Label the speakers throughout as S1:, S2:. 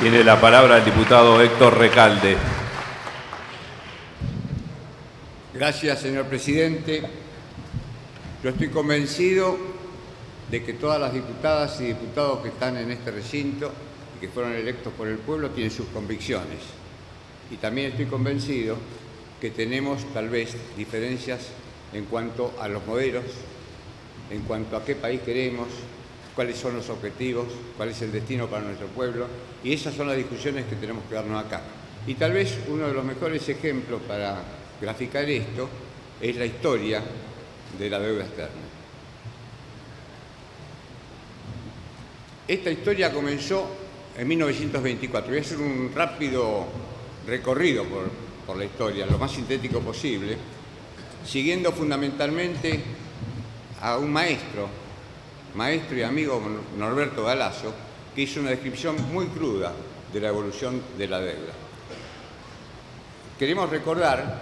S1: Tiene la palabra el diputado Héctor Recalde.
S2: Gracias, señor presidente. Yo estoy convencido de que todas las diputadas y diputados que están en este recinto y que fueron electos por el pueblo tienen sus convicciones. Y también estoy convencido que tenemos tal vez diferencias en cuanto a los modelos, en cuanto a qué país queremos, cuáles son los objetivos, cuál es el destino para nuestro pueblo, y esas son las discusiones que tenemos que darnos acá. Y tal vez uno de los mejores ejemplos para graficar esto es la historia de la deuda externa. Esta historia comenzó en 1924. Voy a hacer un rápido recorrido por la historia, lo más sintético posible, siguiendo fundamentalmente a un maestro y amigo, Norberto Galasso, que hizo una descripción muy cruda de la evolución de la deuda. Queremos recordar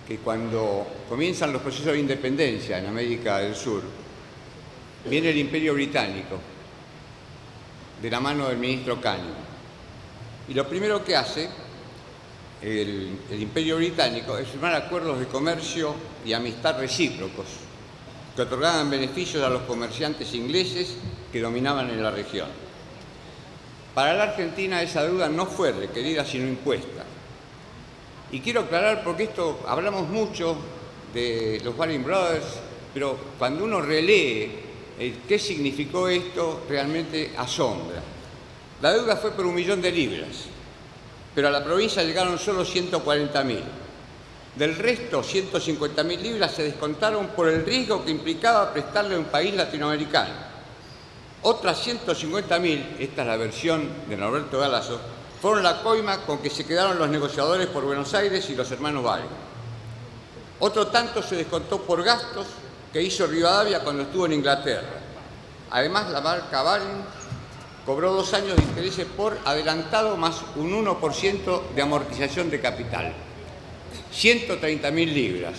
S2: que cuando comienzan los procesos de independencia en América del Sur, viene el Imperio Británico, de la mano del ministro Canning. Y lo primero que hace el Imperio Británico es firmar acuerdos de comercio y amistad recíprocos que otorgaban beneficios a los comerciantes ingleses que dominaban en la región. Para la Argentina esa deuda no fue requerida sino impuesta. Y quiero aclarar, porque esto hablamos mucho de los Baring Brothers, pero cuando uno relee qué significó esto, realmente asombra. La deuda fue por 1 millón de libras, pero a la provincia llegaron solo 140.000. Del resto, 150.000 libras se descontaron por el riesgo que implicaba prestarle a un país latinoamericano. Otras 150.000, esta es la versión de Norberto Galasso, fueron la coima con que se quedaron los negociadores por Buenos Aires y los hermanos Baring. Otro tanto se descontó por gastos que hizo Rivadavia cuando estuvo en Inglaterra. Además, la marca Baring cobró 2 años de intereses por adelantado más un 1% de amortización de capital. 130.000 libras.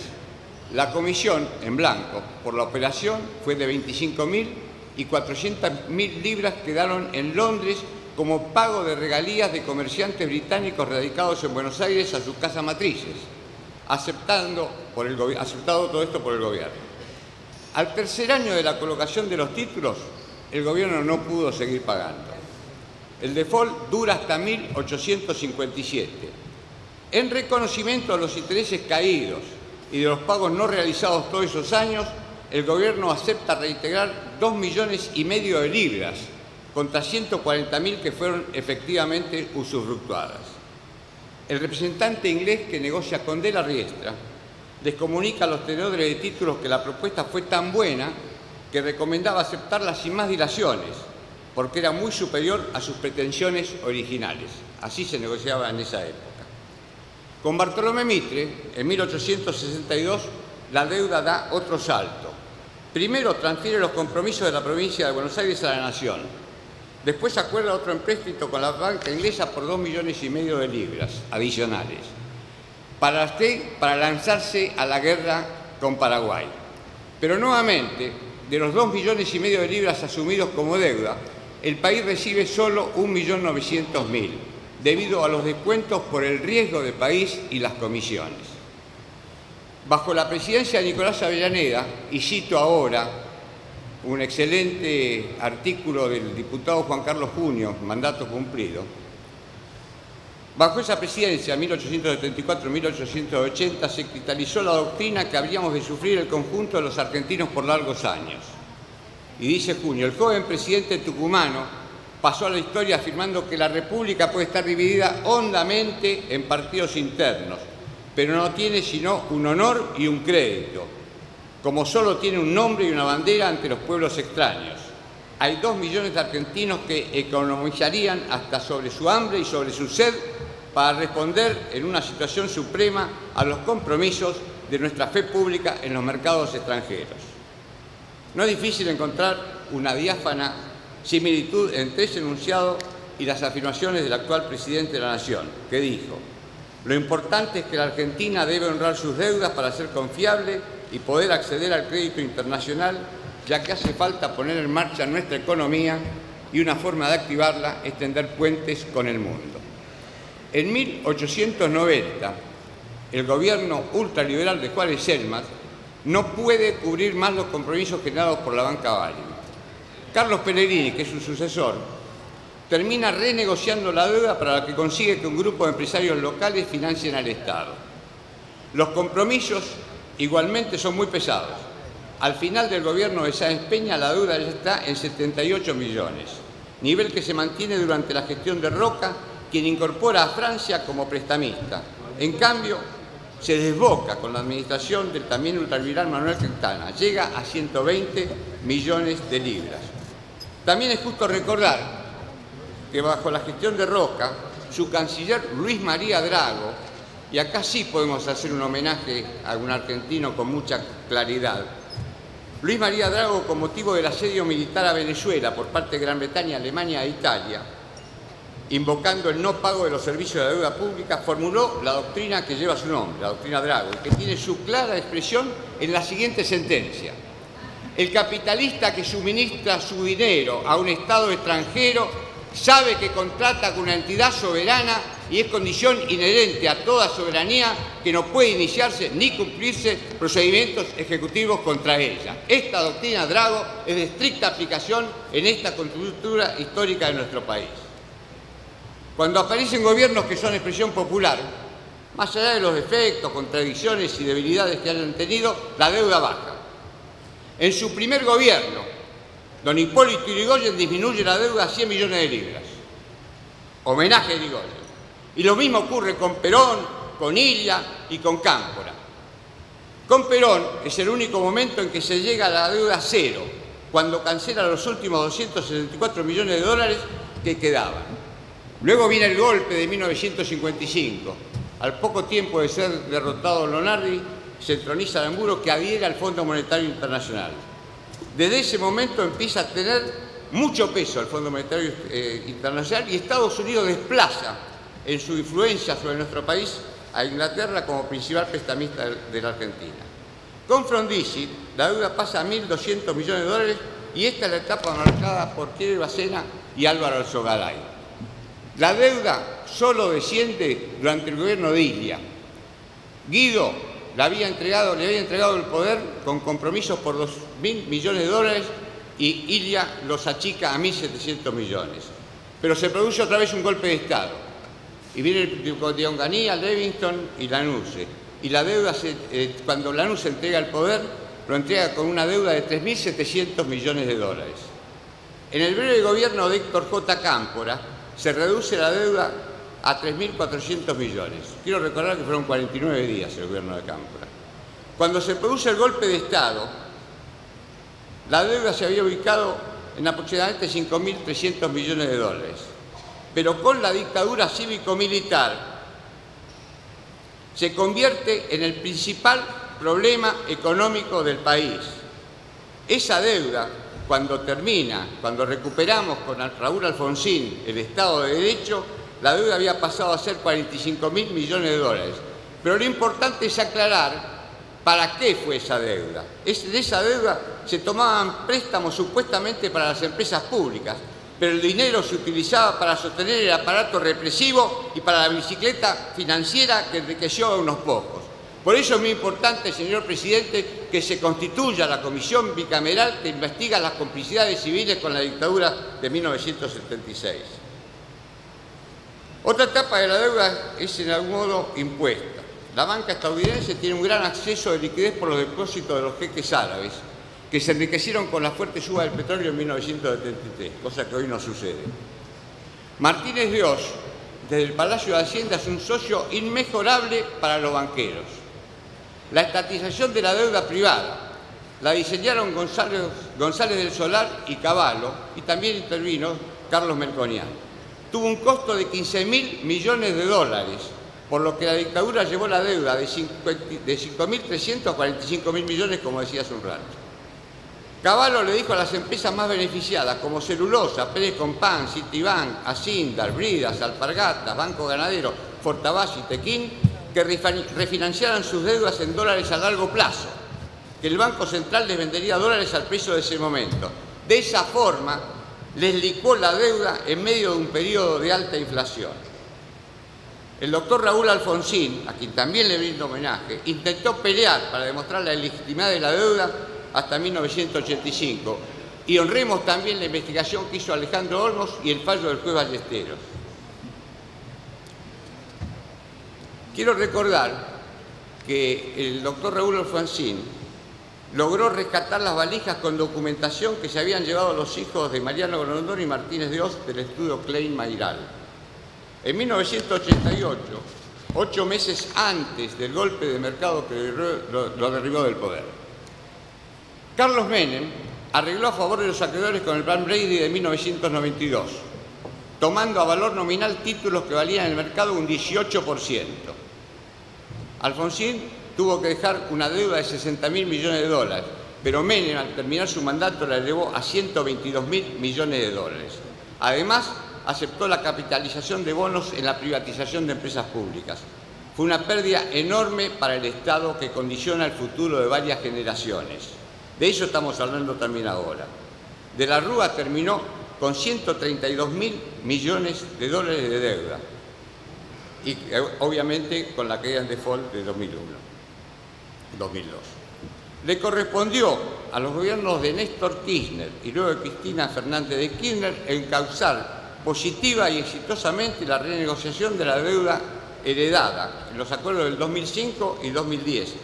S2: La comisión en blanco por la operación fue de 25.000 y 400.000 libras quedaron en Londres como pago de regalías de comerciantes británicos radicados en Buenos Aires a sus casas matrices, aceptado todo esto por el gobierno. Al tercer año de la colocación de los títulos, el gobierno no pudo seguir pagando. El default dura hasta 1857. En reconocimiento a los intereses caídos y de los pagos no realizados todos esos años, el gobierno acepta reintegrar 2,5 millones de libras contra 140.000 que fueron efectivamente usufructuadas. El representante inglés que negocia con De la Riestra les comunica a los tenedores de títulos que la propuesta fue tan buena que recomendaba aceptarla sin más dilaciones, porque era muy superior a sus pretensiones originales. Así se negociaba en esa época. Con Bartolomé Mitre, en 1862, la deuda da otro salto. Primero transfiere los compromisos de la provincia de Buenos Aires a la Nación. Después acuerda otro empréstito con la banca inglesa por 2,5 millones de libras adicionales para lanzarse a la guerra con Paraguay. Pero nuevamente, de los 2,5 millones de libras asumidos como deuda, el país recibe solo 1.900.000, debido a los descuentos por el riesgo de país y las comisiones. Bajo la presidencia de Nicolás Avellaneda, y cito ahora un excelente artículo del diputado Juan Carlos Junio, mandato cumplido, bajo esa presidencia, 1874-1880, se cristalizó la doctrina que habríamos de sufrir el conjunto de los argentinos por largos años. Y dice Junio, el joven presidente tucumano pasó a la historia afirmando que la República puede estar dividida hondamente en partidos internos, pero no tiene sino un honor y un crédito, como solo tiene un nombre y una bandera ante los pueblos extraños. Hay 2 millones de argentinos que economizarían hasta sobre su hambre y sobre su sed para responder en una situación suprema a los compromisos de nuestra fe pública en los mercados extranjeros. No es difícil encontrar una diáfana similitud entre ese enunciado y las afirmaciones del actual presidente de la Nación, que dijo: lo importante es que la Argentina debe honrar sus deudas para ser confiable y poder acceder al crédito internacional, ya que hace falta poner en marcha nuestra economía y una forma de activarla es tender puentes con el mundo. En 1890, el gobierno ultraliberal de Juárez Celmas no puede cubrir más los compromisos generados por la banca Valley. Carlos Pellegrini, que es su sucesor, termina renegociando la deuda para la que consigue que un grupo de empresarios locales financien al Estado. Los compromisos igualmente son muy pesados. Al final del gobierno de Sáenz Peña la deuda ya está en 78 millones, nivel que se mantiene durante la gestión de Roca, quien incorpora a Francia como prestamista. En cambio, se desboca con la administración del también ultraliberal Manuel Quintana, llega a 120 millones de libras. También es justo recordar que bajo la gestión de Roca, su canciller Luis María Drago, y acá sí podemos hacer un homenaje a un argentino con mucha claridad, Luis María Drago, con motivo del asedio militar a Venezuela por parte de Gran Bretaña, Alemania e Italia, invocando el no pago de los servicios de la deuda pública, formuló la doctrina que lleva su nombre, la doctrina Drago, que tiene su clara expresión en la siguiente sentencia: el capitalista que suministra su dinero a un Estado extranjero sabe que contrata con una entidad soberana y es condición inherente a toda soberanía que no puede iniciarse ni cumplirse procedimientos ejecutivos contra ella. Esta doctrina Drago es de estricta aplicación en esta coyuntura histórica de nuestro país. Cuando aparecen gobiernos que son expresión popular, más allá de los defectos, contradicciones y debilidades que hayan tenido, la deuda baja. En su primer gobierno, don Hipólito Yrigoyen disminuye la deuda a 100 millones de libras. Homenaje a Yrigoyen. Y lo mismo ocurre con Perón, con Illa y con Cámpora. Con Perón es el único momento en que se llega a la deuda cero, cuando cancela los últimos 264 millones de dólares que quedaban. Luego viene el golpe de 1955. Al poco tiempo de ser derrotado Lonardi, se entroniza Aramburu, que adhiere al Fondo Monetario Internacional. Desde ese momento empieza a tener mucho peso el Fondo Monetario Internacional y Estados Unidos desplaza en su influencia sobre nuestro país a Inglaterra como principal prestamista de la Argentina. Con Frondizi, la deuda pasa a 1.200 millones de dólares y esta es la etapa marcada por Quiere Bacena y Álvaro Alzogaray. La deuda solo desciende durante el gobierno de Illa. Guido le había entregado el poder con compromisos por 2.000 millones de dólares y Illa los achica a 1.700 millones. Pero se produce otra vez un golpe de Estado. Y viene de Onganía, Livingston y Lanusse. Y la deuda, cuando Lanusse entrega el poder, lo entrega con una deuda de 3.700 millones de dólares. En el breve gobierno de Héctor J. Cámpora, se reduce la deuda a 3.400 millones. Quiero recordar que fueron 49 días el gobierno de Cámpora. Cuando se produce el golpe de Estado, la deuda se había ubicado en aproximadamente 5.300 millones de dólares. Pero con la dictadura cívico-militar se convierte en el principal problema económico del país. Esa deuda, cuando termina, cuando recuperamos con Raúl Alfonsín el Estado de Derecho, la deuda había pasado a ser 45.000 millones de dólares. Pero lo importante es aclarar para qué fue esa deuda. De esa deuda se tomaban préstamos supuestamente para las empresas públicas, pero el dinero se utilizaba para sostener el aparato represivo y para la bicicleta financiera que enriqueció a unos pocos. Por eso es muy importante, señor presidente, que se constituya la comisión bicameral que investiga las complicidades civiles con la dictadura de 1976. Otra etapa de la deuda es en algún modo impuesta. La banca estadounidense tiene un gran acceso de liquidez por los depósitos de los jeques árabes, que se enriquecieron con la fuerte suba del petróleo en 1973, cosa que hoy no sucede. Martínez de Oz, desde el Palacio de Hacienda, es un socio inmejorable para los banqueros. La estatización de la deuda privada la diseñaron González del Solar y Cavallo, y también intervino Carlos Melconian. Tuvo un costo de 15.000 millones de dólares, por lo que la dictadura llevó la deuda de 5.300 a 45.000 millones, como decía hace un rato. Cavallo le dijo a las empresas más beneficiadas, como Celulosa, Pérez Compán, Citibank, Asindar, Bridas, Alpargatas, Banco Ganadero, Fortabás y Tequín, que refinanciaran sus deudas en dólares a largo plazo, que el Banco Central les vendería dólares al precio de ese momento. De esa forma, les licuó la deuda en medio de un periodo de alta inflación. El doctor Raúl Alfonsín, a quien también le brindo homenaje, intentó pelear para demostrar la ilegitimidad de la deuda hasta 1985, y honremos también la investigación que hizo Alejandro Olmos y el fallo del juez Ballesteros. Quiero recordar que el doctor Raúl Alfonsín logró rescatar las valijas con documentación que se habían llevado los hijos de Mariano Grondona y Martínez de Oz del estudio Klein Mayral. En 1988, 8 meses antes del golpe de mercado que lo derribó del poder, Carlos Menem arregló a favor de los acreedores con el Plan Brady de 1992, tomando a valor nominal títulos que valían en el mercado un 18%. Alfonsín tuvo que dejar una deuda de 60.000 millones de dólares, pero Menem, al terminar su mandato, la elevó a 122.000 millones de dólares. Además, aceptó la capitalización de bonos en la privatización de empresas públicas. Fue una pérdida enorme para el Estado que condiciona el futuro de varias generaciones. De eso estamos hablando también ahora. De la Rúa terminó con 132.000 millones de dólares de deuda y obviamente con la caída en default de 2002. Le correspondió a los gobiernos de Néstor Kirchner y luego de Cristina Fernández de Kirchner encauzar positiva y exitosamente la renegociación de la deuda heredada en los acuerdos del 2005 y 2010.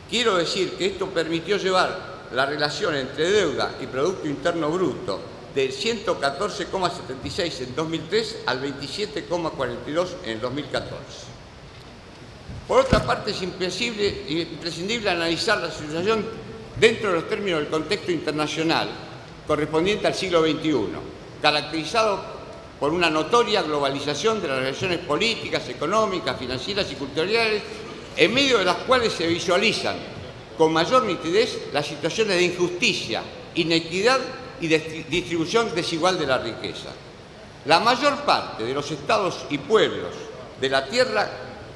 S2: Quiero decir que esto permitió llevar la relación entre deuda y Producto Interno Bruto del 114,76 en 2003 al 27,42 en el 2014. Por otra parte, es imprescindible analizar la situación dentro de los términos del contexto internacional correspondiente al siglo XXI, caracterizado por una notoria globalización de las relaciones políticas, económicas, financieras y culturales, en medio de las cuales se visualizan con mayor nitidez las situaciones de injusticia, inequidad y distribución desigual de la riqueza. La mayor parte de los estados y pueblos de la Tierra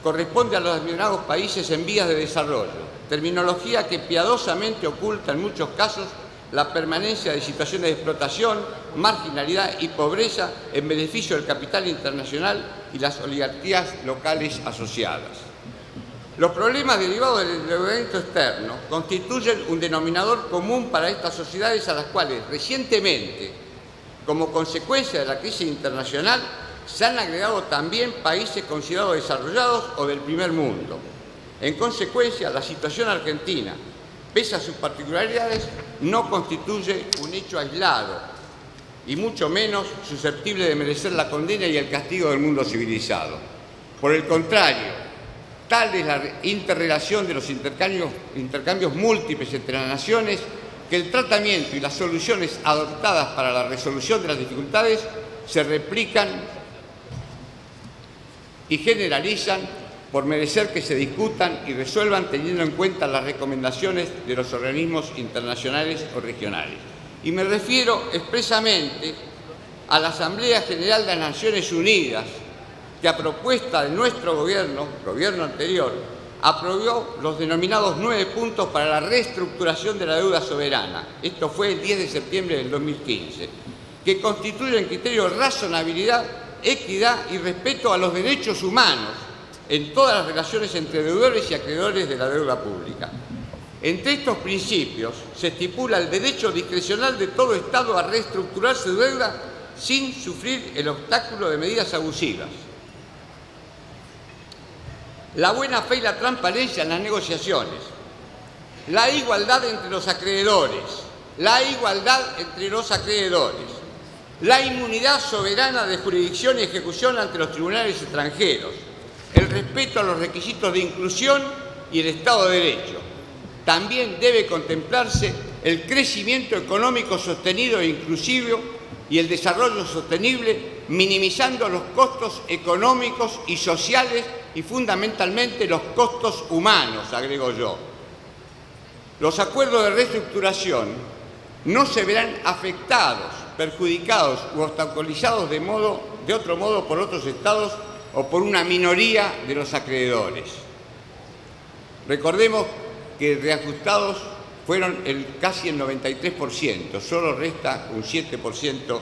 S2: corresponde a los denominados países en vías de desarrollo, terminología que piadosamente oculta en muchos casos la permanencia de situaciones de explotación, marginalidad y pobreza en beneficio del capital internacional y las oligarquías locales asociadas. Los problemas derivados del endeudamiento externo constituyen un denominador común para estas sociedades a las cuales recientemente, como consecuencia de la crisis internacional, se han agregado también países considerados desarrollados o del primer mundo. En consecuencia, la situación argentina, pese a sus particularidades, no constituye un hecho aislado y mucho menos susceptible de merecer la condena y el castigo del mundo civilizado. Por el contrario, tal es la interrelación de los intercambios múltiples entre las naciones que el tratamiento y las soluciones adoptadas para la resolución de las dificultades se replican y generalizan por merecer que se discutan y resuelvan teniendo en cuenta las recomendaciones de los organismos internacionales o regionales. Y me refiero expresamente a la Asamblea General de las Naciones Unidas, que a propuesta de nuestro gobierno anterior, aprobó los denominados 9 puntos para la reestructuración de la deuda soberana. Esto fue el 10 de septiembre del 2015, que constituyen criterios de razonabilidad, equidad y respeto a los derechos humanos en todas las relaciones entre deudores y acreedores de la deuda pública. Entre estos principios se estipula el derecho discrecional de todo Estado a reestructurar su deuda sin sufrir el obstáculo de medidas abusivas. La buena fe y la transparencia en las negociaciones, la igualdad entre los acreedores, la inmunidad soberana de jurisdicción y ejecución ante los tribunales extranjeros, el respeto a los requisitos de inclusión y el Estado de Derecho. También debe contemplarse el crecimiento económico sostenido e inclusivo y el desarrollo sostenible, minimizando los costos económicos y sociales y fundamentalmente los costos humanos, agrego yo. Los acuerdos de reestructuración no se verán afectados, perjudicados u obstaculizados de otro modo por otros estados o por una minoría de los acreedores. Recordemos que reajustados fueron casi el 93%, solo resta un 7%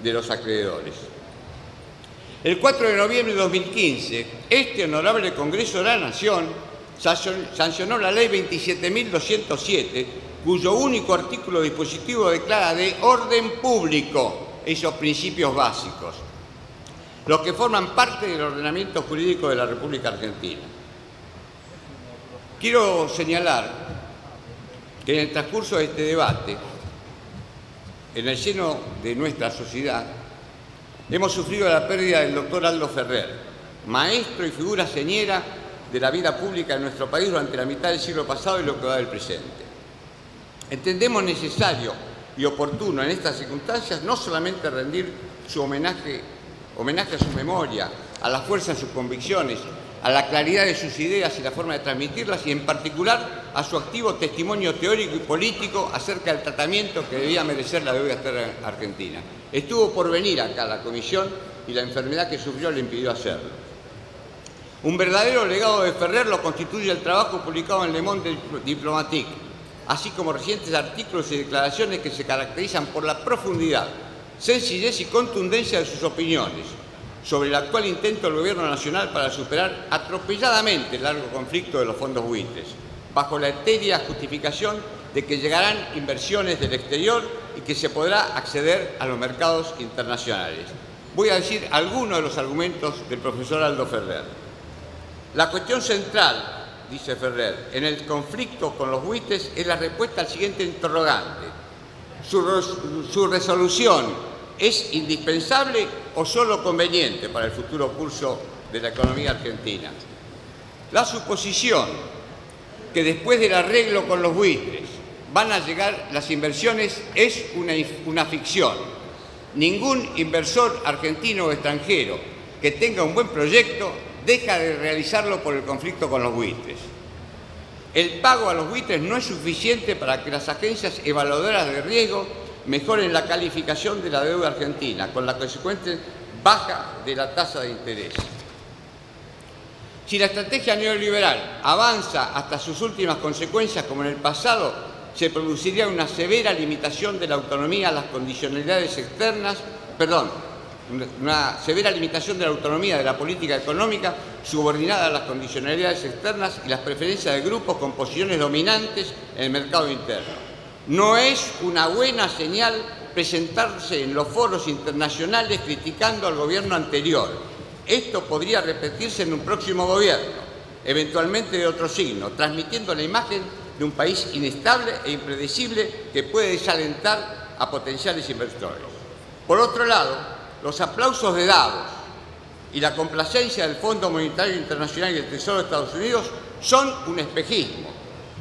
S2: de los acreedores. El 4 de noviembre de 2015, este honorable Congreso de la Nación sancionó la Ley 27.207, cuyo único artículo dispositivo declara de orden público esos principios básicos, los que forman parte del ordenamiento jurídico de la República Argentina. Quiero señalar que en el transcurso de este debate, en el seno de nuestra sociedad, hemos sufrido la pérdida del doctor Aldo Ferrer, maestro y figura señera de la vida pública de nuestro país durante la mitad del siglo pasado y lo que va del presente. Entendemos necesario y oportuno en estas circunstancias no solamente rendir su homenaje a su memoria, a la fuerza de sus convicciones, a la claridad de sus ideas y la forma de transmitirlas, y en particular a su activo testimonio teórico y político acerca del tratamiento que debía merecer la deuda externa argentina. Estuvo por venir acá a la comisión y la enfermedad que sufrió le impidió hacerlo. Un verdadero legado de Ferrer lo constituye el trabajo publicado en Le Monde Diplomatique, así como recientes artículos y declaraciones que se caracterizan por la profundidad, sencillez y contundencia de sus opiniones sobre el actual intento del Gobierno Nacional para superar atropelladamente el largo conflicto de los fondos buitres, bajo la etérea justificación de que llegarán inversiones del exterior y que se podrá acceder a los mercados internacionales. Voy a decir algunos de los argumentos del profesor Aldo Ferrer. La cuestión central, dice Ferrer, en el conflicto con los buitres es la respuesta al siguiente interrogante: ¿Su resolución es indispensable o solo conveniente para el futuro curso de la economía argentina? La suposición que después del arreglo con los buitres van a llegar las inversiones es una ficción. Ningún inversor argentino o extranjero que tenga un buen proyecto deja de realizarlo por el conflicto con los buitres. El pago a los buitres no es suficiente para que las agencias evaluadoras de riesgo mejoren la calificación de la deuda argentina, con la consecuente baja de la tasa de interés. Si la estrategia neoliberal avanza hasta sus últimas consecuencias, como en el pasado, se produciría una severa limitación de la autonomía a las condicionalidades externas, una severa limitación de la autonomía de la política económica subordinada a las condicionalidades externas y las preferencias de grupos con posiciones dominantes en el mercado interno. No es una buena señal presentarse en los foros internacionales criticando al gobierno anterior. Esto podría repetirse en un próximo gobierno, eventualmente de otro signo, transmitiendo la imagen de un país inestable e impredecible que puede desalentar a potenciales inversores. Por otro lado, los aplausos de Davos y la complacencia del Fondo Monetario Internacional y del Tesoro de Estados Unidos son un espejismo.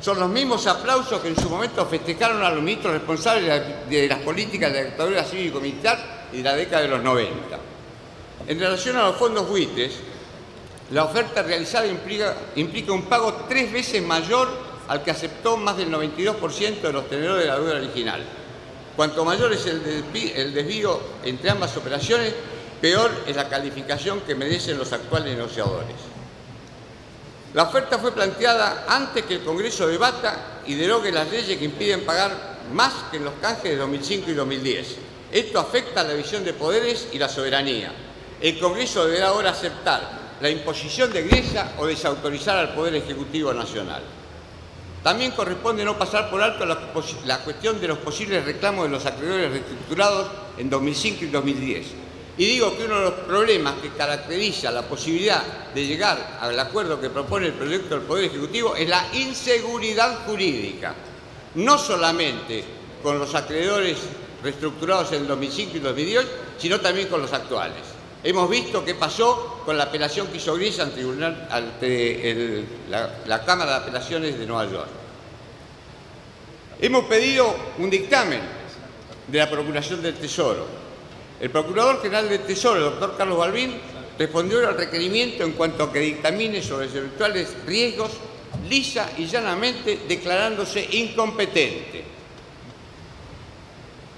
S2: Son los mismos aplausos que en su momento festejaron a los ministros responsables de las políticas de la dictadura cívico-militar y de la década de los 90. En relación a los fondos buitres, la oferta realizada implica un pago 3 veces mayor al que aceptó más del 92% de los tenedores de la deuda original. Cuanto mayor es el desvío entre ambas operaciones, peor es la calificación que merecen los actuales negociadores. La oferta fue planteada antes que el Congreso debata y derogue las leyes que impiden pagar más que en los canjes de 2005 y 2010. Esto afecta a la división de poderes y la soberanía. El Congreso deberá ahora aceptar la imposición de griesa o desautorizar al Poder Ejecutivo Nacional. También corresponde no pasar por alto la cuestión de los posibles reclamos de los acreedores reestructurados en 2005 y 2010. Y digo que uno de los problemas que caracteriza la posibilidad de llegar al acuerdo que propone el proyecto del Poder Ejecutivo es la inseguridad jurídica, no solamente con los acreedores reestructurados en 2005 y 2010, sino también con los actuales. Hemos visto qué pasó con la apelación que hizo Griesa ante la Cámara de Apelaciones de Nueva York. Hemos pedido un dictamen de la Procuración del Tesoro. El Procurador General del Tesoro, el doctor Carlos Balbín, respondió al requerimiento en cuanto a que dictamine sobre los eventuales riesgos, lisa y llanamente declarándose incompetente,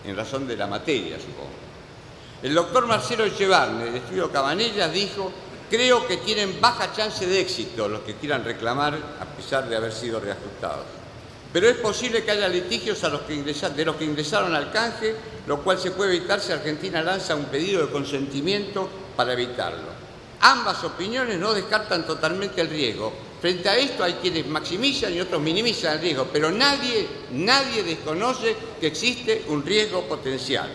S2: en razón de la materia, supongo. El doctor Marcelo Echevarne, del Estudio Cabanellas, dijo: creo que tienen baja chance de éxito los que quieran reclamar a pesar de haber sido reajustados. Pero es posible que haya litigios de los que ingresaron al canje, lo cual se puede evitar si Argentina lanza un pedido de consentimiento para evitarlo. Ambas opiniones no descartan totalmente el riesgo. Frente a esto hay quienes maximizan y otros minimizan el riesgo, pero nadie desconoce que existe un riesgo potencial.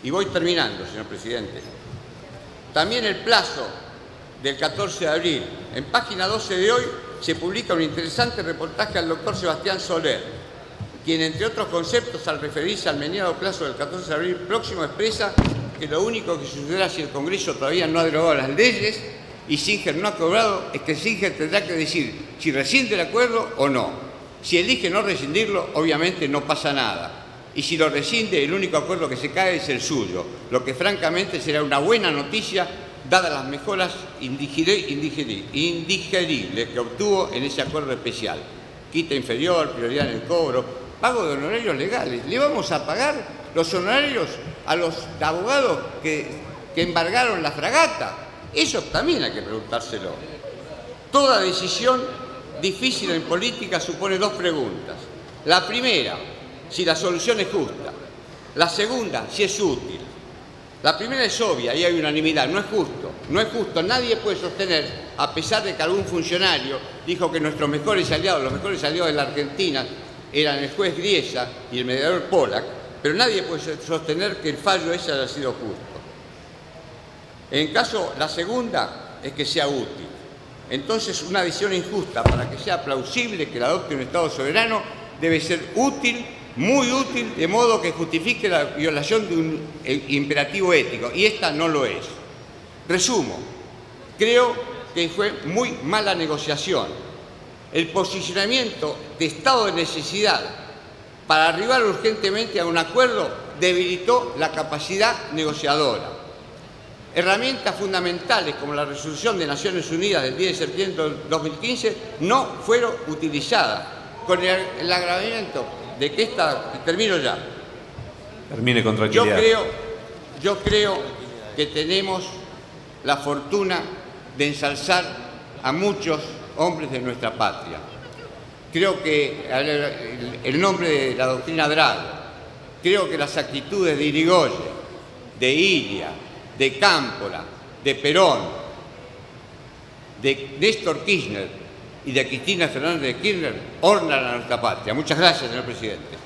S2: Y voy terminando, señor presidente. También el plazo del 14 de abril. En página 12 de hoy se publica un interesante reportaje al doctor Sebastián Soler, quien, entre otros conceptos, al referirse al mediado plazo del 14 de abril próximo, expresa que lo único que sucederá si el Congreso todavía no ha derogado las leyes y Singer no ha cobrado es que Singer tendrá que decir si rescinde el acuerdo o no. Si elige no rescindirlo, obviamente no pasa nada. Y si lo rescinde, el único acuerdo que se cae es el suyo, lo que francamente será una buena noticia dadas las mejoras indigeribles que obtuvo en ese acuerdo especial. Quita inferior, prioridad en el cobro, pago de honorarios legales. ¿Le vamos a pagar los honorarios a los abogados que embargaron la fragata? Eso también hay que preguntárselo. Toda decisión difícil en política supone dos preguntas. La primera, si la solución es justa. La segunda, si es útil. La primera es obvia y hay unanimidad, no es justo. No es justo, nadie puede sostener, a pesar de que algún funcionario dijo que nuestros mejores aliados, los mejores aliados de la Argentina, eran el juez Griesa y el mediador Pollack, pero nadie puede sostener que el fallo ese haya sido justo. En caso, la segunda es que sea útil. Entonces, una decisión injusta, para que sea plausible que la adopte un Estado soberano, debe ser útil, muy útil, de modo que justifique la violación de un imperativo ético, y esta no lo es. Resumo, creo que fue muy mala negociación. El posicionamiento de estado de necesidad para arribar urgentemente a un acuerdo debilitó la capacidad negociadora. Herramientas fundamentales como la resolución de Naciones Unidas del 10 de septiembre de 2015 no fueron utilizadas, con el agravamiento de que termino ya.
S1: Termine con tranquilidad.
S2: Yo creo que tenemos la fortuna de ensalzar a muchos hombres de nuestra patria. Creo que el nombre de la doctrina Drago, creo que las actitudes de Irigoyen, de Ilia, de Cámpora, de Perón, de Néstor Kirchner y de Cristina Fernández de Kirchner ornan a nuestra patria. Muchas gracias, señor presidente.